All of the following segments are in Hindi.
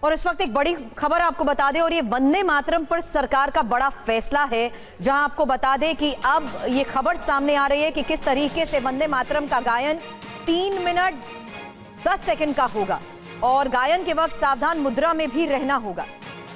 और इस वक्त एक बड़ी खबर आपको बता दें, और ये वंदे मातरम पर सरकार का बड़ा फैसला है, जहां आपको बता दें कि अब ये खबर सामने आ रही है कि किस तरीके से वंदे मातरम का गायन 3 मिनट 10 सेकंड का होगा और गायन के वक्त सावधान मुद्रा में भी रहना होगा।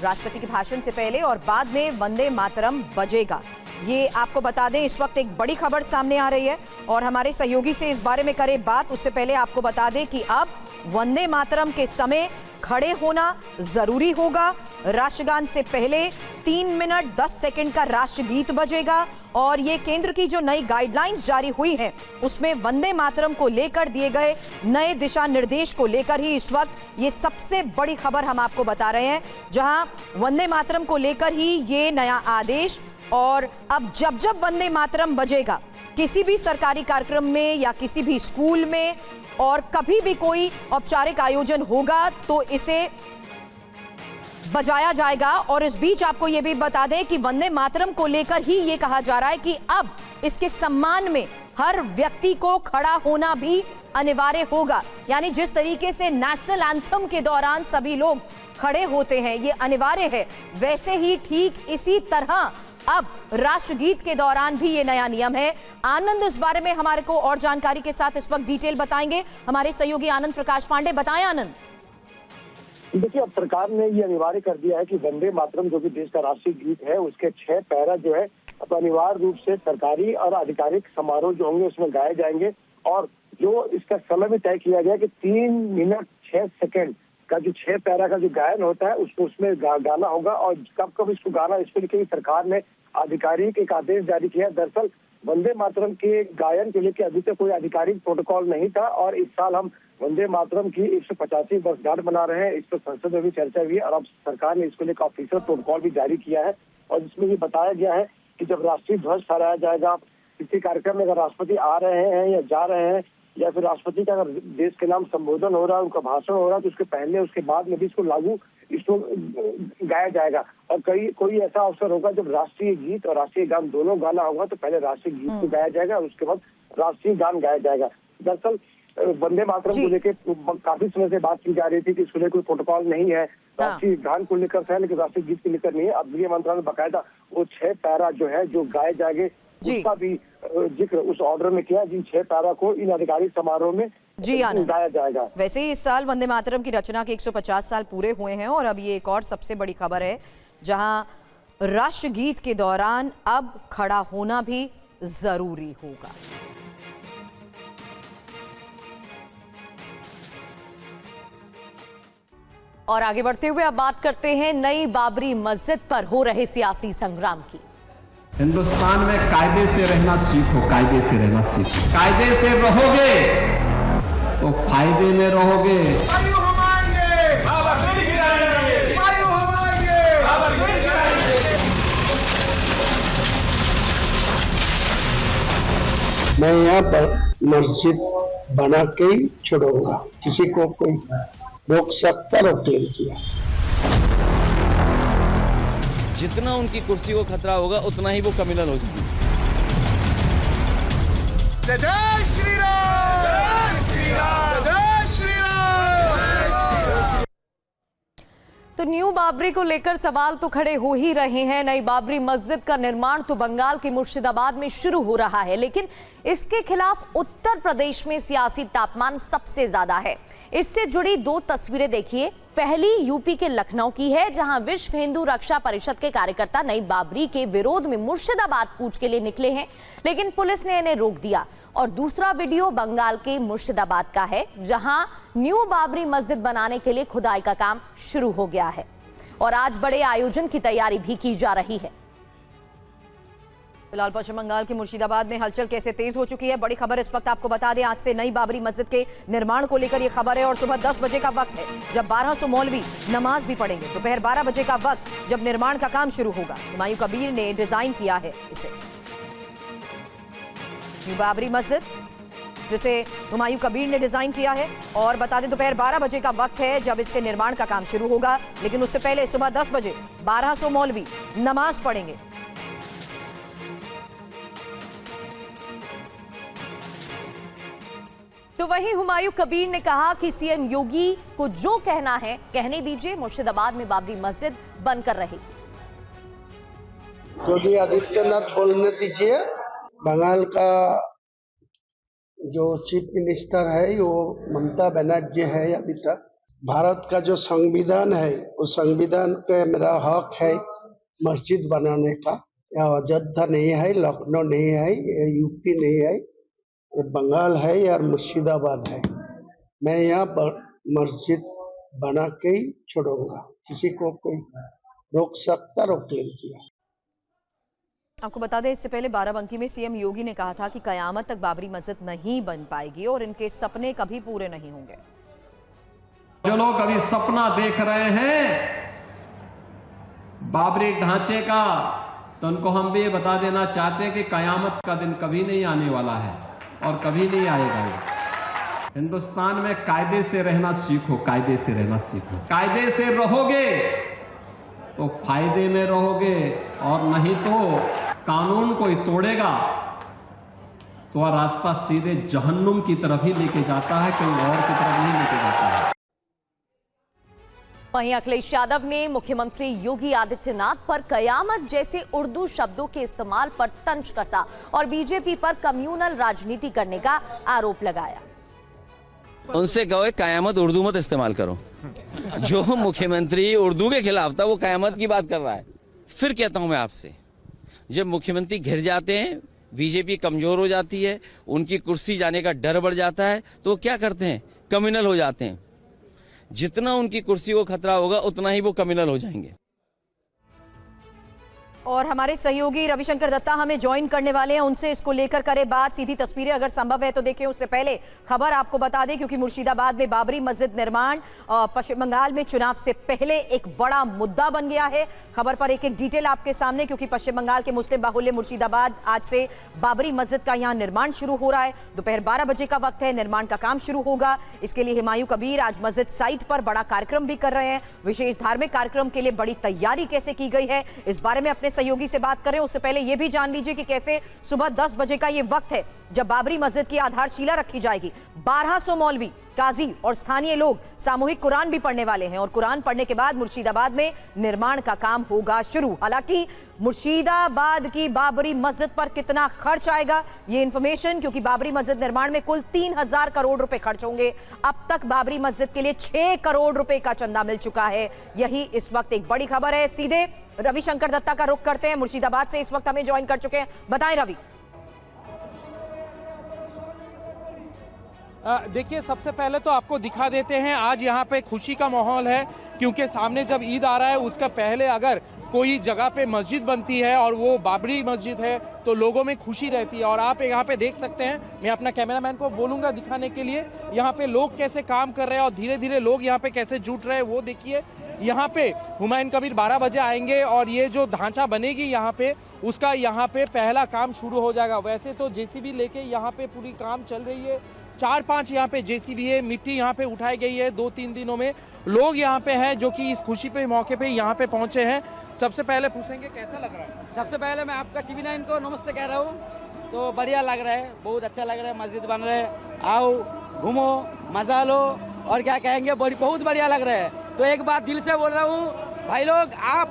राष्ट्रपति के भाषण से पहले और बाद में वंदे मातरम बजेगा। ये आपको बता दें, इस वक्त एक बड़ी खबर सामने आ रही है और हमारे सहयोगी से इस बारे में करें बात। उससे पहले आपको बता दें कि अब वंदे मातरम के समय खड़े होना जरूरी होगा। राष्ट्रगान से पहले 3 मिनट 10 सेकंड का राष्ट्रगीत बजेगा और ये केंद्र की जो नई गाइडलाइंस जारी हुई हैं उसमें वंदे मातरम को लेकर दिए गए नए दिशा निर्देश को लेकर ही इस वक्त ये सबसे बड़ी खबर हम आपको बता रहे हैं, जहां वंदे मातरम को लेकर ही ये नया आदेश। और अब जब जब वंदे मातरम बजेगा किसी भी सरकारी कार्यक्रम में या किसी भी स्कूल में और कभी भी कोई औपचारिक आयोजन होगा तो इसे बजाया जाएगा। और इस बीच आपको यह भी बता दें कि वंदे मातरम को लेकर ही यह कहा जा रहा है कि अब इसके सम्मान में हर व्यक्ति को खड़ा होना भी अनिवार्य होगा। यानी जिस तरीके से नेशनल एंथम के दौरान सभी लोग खड़े होते हैं, ये अनिवार्य है, वैसे ही ठीक इसी तरह अब राष्ट्रगीत के दौरान भी ये नया नियम है। आनंद इस बारे में हमारे को और जानकारी के साथ इस वक्त डिटेल बताएंगे हमारे सहयोगी आनंद प्रकाश पांडे। बताएं आनंद। देखिए, अब सरकार ने ये अनिवार्य कर दिया है कि वंदे मातरम जो कि देश का राष्ट्रीय गीत है उसके 6 पैरा जो है अब अनिवार्य रूप से सरकारी और आधिकारिक समारोह जो होंगे उसमें गाए जाएंगे। और जो इसका समय भी तय किया गया कि 3 मिनट 6 सेकंड का जो 6 पैरा का जो गायन होता है उसको उसमें गाना होगा। और कब कब इसको गाना, इसको लेकर सरकार ने आधिकारिक एक आदेश जारी किया। दरअसल वंदे मातरम के गायन के लेकर अभी तक कोई आधिकारिक प्रोटोकॉल नहीं था और इस साल हम वंदे मातरम की 185वीं वर्षगांठ मना रहे हैं। इस पर संसद में भी चर्चा हुई और अब सरकार ने इसको लेकर ऑफिशियल प्रोटोकॉल भी जारी किया है और इसमें ये बताया गया है कि जब राष्ट्रीय ध्वज फहराया जाएगा, किसी कार्यक्रम में अगर राष्ट्रपति आ रहे हैं या जा रहे हैं या फिर राष्ट्रपति का अगर देश के नाम संबोधन हो रहा है, उनका भाषण हो रहा है, तो उसके पहले उसके बाद में भी इसको गाया जाएगा। और कोई ऐसा अवसर होगा जब राष्ट्रीय गीत और राष्ट्रीय गान दोनों गाना होगा तो पहले राष्ट्रीय गीत को गाया जाएगा और उसके बाद राष्ट्रीय गान गाया जाएगा। दरअसल वंदे मातरम को लेकर काफी समय से बात की जा रही थी कि इसको लेकर कोई प्रोटोकॉल नहीं है, राष्ट्रीय गान को लेकर है लेकिन राष्ट्रीय गीत को लेकर नहीं है। अब गृह मंत्रालय ने बाकायदा वो 6 पैरा जो है जो गाए जाएंगे उसका भी जिक्र उस ऑर्डर में किया, जिन 6 पैरा को इन आधिकारिक समारोह में गाया जाएगा। वैसे ही इस साल वंदे मातरम की रचना के 150 साल पूरे हुए हैं और अब ये एक और सबसे बड़ी खबर है, जहां राष्ट्रगीत के दौरान अब खड़ा होना भी जरूरी होगा। और आगे बढ़ते हुए अब बात करते हैं नई बाबरी मस्जिद पर हो रहे सियासी संग्राम की। हिंदुस्तान में कायदे से रहना सीखो, कायदे से रहना सीखो। कायदे से रहोगे तो फायदे में रहोगे। मैं यहाँ पर मस्जिद बना के ही छोड़ूंगा, किसी को कोई रोक सकता रोक नहीं किया। जितना उनकी कुर्सी को खतरा होगा उतना ही वो कम्युनल हो जाएगी। जय जय श्री राम, जय श्री राम, जय श्री राम। तो न्यू बाबरी को लेकर सवाल तो खड़े हो ही रहे हैं। नई बाबरी मस्जिद का निर्माण तो बंगाल के मुर्शिदाबाद में शुरू हो रहा है, लेकिन इसके खिलाफ उत्तर प्रदेश में सियासी तापमान सबसे ज्यादा है। इससे जुड़ी 2 तस्वीरें देखिए। पहली यूपी के लखनऊ की है, जहां विश्व हिंदू रक्षा परिषद के कार्यकर्ता नई बाबरी के विरोध में मुर्शिदाबाद कूच के लिए निकले हैं, लेकिन पुलिस ने इन्हें रोक दिया। और दूसरा वीडियो बंगाल के मुर्शिदाबाद का है, जहां न्यू बाबरी मस्जिद बनाने के लिए खुदाई का काम शुरू हो गया है और आज बड़े आयोजन की तैयारी भी की जा रही है। फिलहाल पश्चिम बंगाल के मुर्शिदाबाद में हलचल कैसे तेज हो चुकी है, बड़ी खबर इस वक्त आपको बता दें। आज से नई बाबरी मस्जिद के निर्माण को लेकर यह खबर है और सुबह 10 बजे का वक्त है जब 1200 मौलवी नमाज भी पढ़ेंगे। दोपहर 12 बजे का वक्त जब निर्माण का काम शुरू होगा। हुमायूं कबीर ने डिजाइन किया है इसे, न्यू बाबरी मस्जिद जिसे हुमायूं कबीर ने डिजाइन किया है। और बता दें दोपहर 12 बजे का वक्त है जब इसके निर्माण का काम शुरू होगा, लेकिन उससे पहले सुबह 10 बजे 1200 मौलवी नमाज पढ़ेंगे। तो वहीं हुमायूं कबीर ने कहा कि सीएम योगी को जो कहना है कहने दीजिए, मुर्शिदाबाद में बाबरी मस्जिद बनकर रहेगी। योगी आदित्यनाथ बोलने दीजिए। बंगाल का जो चीफ मिनिस्टर है वो ममता बनर्जी है। अभी तक भारत का जो संविधान है उस संविधान पे मेरा हक है मस्जिद बनाने का। या अयोध्या नहीं है, लखनऊ नहीं है, ये यूपी नहीं है, ये बंगाल है या मुर्शिदाबाद है। मैं यहाँ मस्जिद बना के ही छोड़ूंगा। किसी को कोई रोक सकता, रोक लीजिए। आपको बता दें, इससे पहले बाराबंकी में सीएम योगी ने कहा था कि कयामत तक बाबरी मस्जिद नहीं बन पाएगी और इनके सपने कभी पूरे नहीं होंगे। जो लोग अभी सपना देख रहे हैं बाबरी ढांचे का, तो उनको हम भी ये बता देना चाहते हैं कि कयामत का दिन कभी नहीं आने वाला है और कभी नहीं आएगा। हिंदुस्तान में कायदे से रहना सीखो, कायदे से रहना सीखो। कायदे से रहोगे तो फायदे में रहोगे, और नहीं तो कानून कोई तोड़ेगा तो वह रास्ता सीधे जहन्नुम की तरफ ही लेके जाता है, कहीं और की तरफ नहीं लेके जाता है। वहीं अखिलेश यादव ने मुख्यमंत्री योगी आदित्यनाथ पर कयामत जैसे उर्दू शब्दों के इस्तेमाल पर तंज कसा और बीजेपी पर कम्युनल राजनीति करने का आरोप लगाया। उनसे कहो कयामत उर्दू मत इस्तेमाल करो। जो मुख्यमंत्री उर्दू के खिलाफ था वो कयामत की बात कर रहा है। फिर कहता हूं मैं आपसे, जब मुख्यमंत्री घिर जाते हैं, बीजेपी कमजोर हो जाती है, उनकी कुर्सी जाने का डर बढ़ जाता है, तो वो क्या करते हैं? कम्युनल हो जाते हैं। जितना उनकी कुर्सी को खतरा होगा उतना ही वो कम्युनल हो जाएंगे। और हमारे सहयोगी रविशंकर दत्ता हमें ज्वाइन करने वाले हैं, उनसे इसको लेकर करें बात। सीधी तस्वीरें अगर संभव है तो देखें। उससे पहले खबर आपको बता दें, क्योंकि मुर्शिदाबाद में बाबरी मस्जिद निर्माण पश्चिम बंगाल में चुनाव से पहले एक बड़ा मुद्दा बन गया है। खबर पर एक एक डिटेल आपके सामने, क्योंकि पश्चिम बंगाल के मुस्लिम बाहुल्य मुर्शिदाबाद आज से बाबरी मस्जिद का यहाँ निर्माण शुरू हो रहा है। दोपहर 12 बजे का वक्त है, निर्माण का काम शुरू होगा। इसके लिए हुमायूं कबीर आज मस्जिद साइट पर बड़ा कार्यक्रम भी कर रहे हैं। विशेष धार्मिक कार्यक्रम के लिए बड़ी तैयारी कैसे की गई है, इस बारे में अपने सहयोगी से बात करें। उससे पहले यह भी जान लीजिए कि कैसे सुबह 10 बजे का यह वक्त है जब बाबरी मस्जिद की आधारशिला रखी जाएगी। 1200 मौलवी, काजी और स्थानीय लोग सामूहिक कुरान भी पढ़ने वाले हैं और कुरान पढ़ने के बाद मुर्शिदाबाद में निर्माण का काम होगा शुरू। हालांकि मुर्शिदाबाद की बाबरी मस्जिद पर कितना खर्च आएगा ये इंफॉर्मेशन, क्योंकि बाबरी मस्जिद निर्माण में कुल 3000 करोड़ रुपए खर्च होंगे। अब तक बाबरी मस्जिद के लिए 6 करोड़ रुपए का चंदा मिल चुका है। यही इस वक्त एक बड़ी खबर है। सीधे रविशंकर दत्ता का रुख करते हैं, मुर्शिदाबाद से इस वक्त हमें ज्वाइन कर चुके हैं। बताएं रवि। देखिए, सबसे पहले तो आपको दिखा देते हैं, आज यहाँ पे खुशी का माहौल है, क्योंकि सामने जब ईद आ रहा है उसका पहले अगर कोई जगह पे मस्जिद बनती है और वो बाबरी मस्जिद है तो लोगों में खुशी रहती है। और आप यहाँ पे देख सकते हैं, मैं अपना कैमरामैन को बोलूँगा दिखाने के लिए, यहाँ पे लोग कैसे काम कर रहे हैं और धीरे धीरे लोग यहाँ पे कैसे जुट रहे हैं वो देखिए। यहाँ पे हुमायूं कबीर 12 बजे आएंगे और ये जो ढांचा बनेगी यहाँ पे, उसका यहाँ पे पहला काम शुरू हो जाएगा। वैसे तो जेसीबी लेके यहाँ पे पूरी काम चल रही है, 4-5 यहाँ पे जेसीबी है, मिट्टी यहाँ पे उठाई गई है 2-3 दिनों में। लोग यहाँ पे हैं जो कि इस खुशी पे मौके पे यहाँ पे पहुँचे हैं। सबसे पहले पूछेंगे कैसा लग रहा है। सबसे पहले मैं आपका TV9 को नमस्ते कह रहा हूँ। तो बढ़िया लग रहा है, बहुत अच्छा लग रहा है, मस्जिद बन रहा है। आओ घूमो, मजा लो, और क्या कहेंगे, बहुत बढ़िया लग रहा है। तो एक बात दिल से बोल रहा हूँ भाई लोग, आप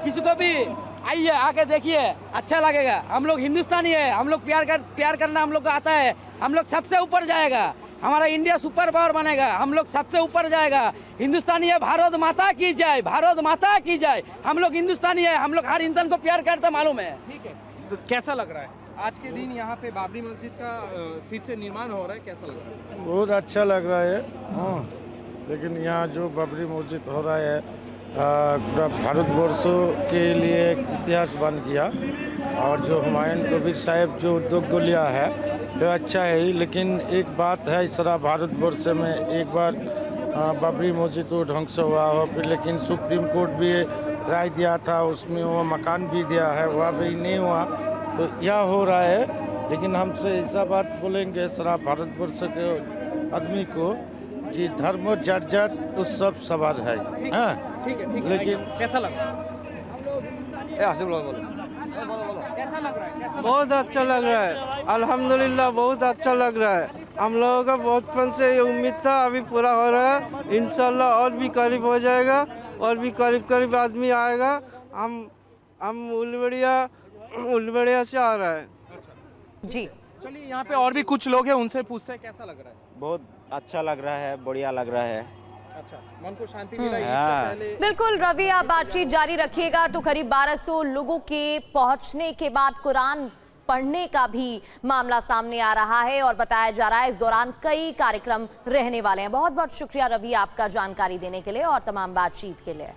किसी को भी आइए, आके देखिए, अच्छा लगेगा। हम लोग हिंदुस्तानी है, हम लोग प्यार करना हम लोग को आता है। हम लोग सबसे ऊपर जाएगा, हमारा इंडिया सुपर पावर बनेगा, हम लोग सबसे ऊपर जाएगा। हिंदुस्तानी है, भारत माता की जय, भारत माता की जय। हम लोग हिंदुस्तानी है, हम लोग हर इंसान को प्यार करते, मालूम है। ठीक है, तो कैसा लग रहा है आज के दिन यहाँ पे बाबरी मस्जिद का फिर से निर्माण हो रहा है, कैसा लग रहा है? बहुत अच्छा लग रहा है। हाँ, लेकिन यहाँ जो बाबरी मस्जिद हो रहा है पूरा भारतवर्षों के लिए एक इतिहास बन गया। और जो हुमायूं कबीर साहब जो उद्योग को लिया है वो अच्छा है ही, लेकिन एक बात है, इस तरह भारतवर्ष में एक बार बाबरी मस्जिद तो ध्वंस हुआ हो, फिर लेकिन सुप्रीम कोर्ट भी राय दिया था, उसमें वो मकान भी दिया है, वह भी नहीं हुआ। तो यह हो रहा है, लेकिन हमसे ऐसा बात बोलेंगे सारा भारतवर्ष के आदमी को जी, धर्म जर्जर उस सब सवाल है। हाँ ठीक है, लेकिन कैसा लग रहा है? कैसा लग रहा है? बहुत अच्छा लग रहा है, अल्हम्दुलिल्लाह बहुत अच्छा लग रहा है। हम लोगों का बचपन से ये उम्मीद था, अभी पूरा हो रहा है। इंशाल्लाह और भी करीब हो जाएगा और भी करीब करीब आदमी आएगा। हम उलबड़िया से आ रहा है। जी चलिए, यहाँ पे और भी कुछ लोग हैं, उनसे पूछते हैं कैसा लग रहा है। बहुत अच्छा लग रहा है, बढ़िया लग रहा है। अच्छा, मन को शांति मिला ईद से पहले। बिल्कुल रवि, आप बातचीत जारी रखिएगा। तो करीब 1200 लोगों के पहुंचने के बाद कुरान पढ़ने का भी मामला सामने आ रहा है और बताया जा रहा है इस दौरान कई कार्यक्रम रहने वाले हैं। बहुत बहुत शुक्रिया रवि आपका जानकारी देने के लिए और तमाम बातचीत के लिए।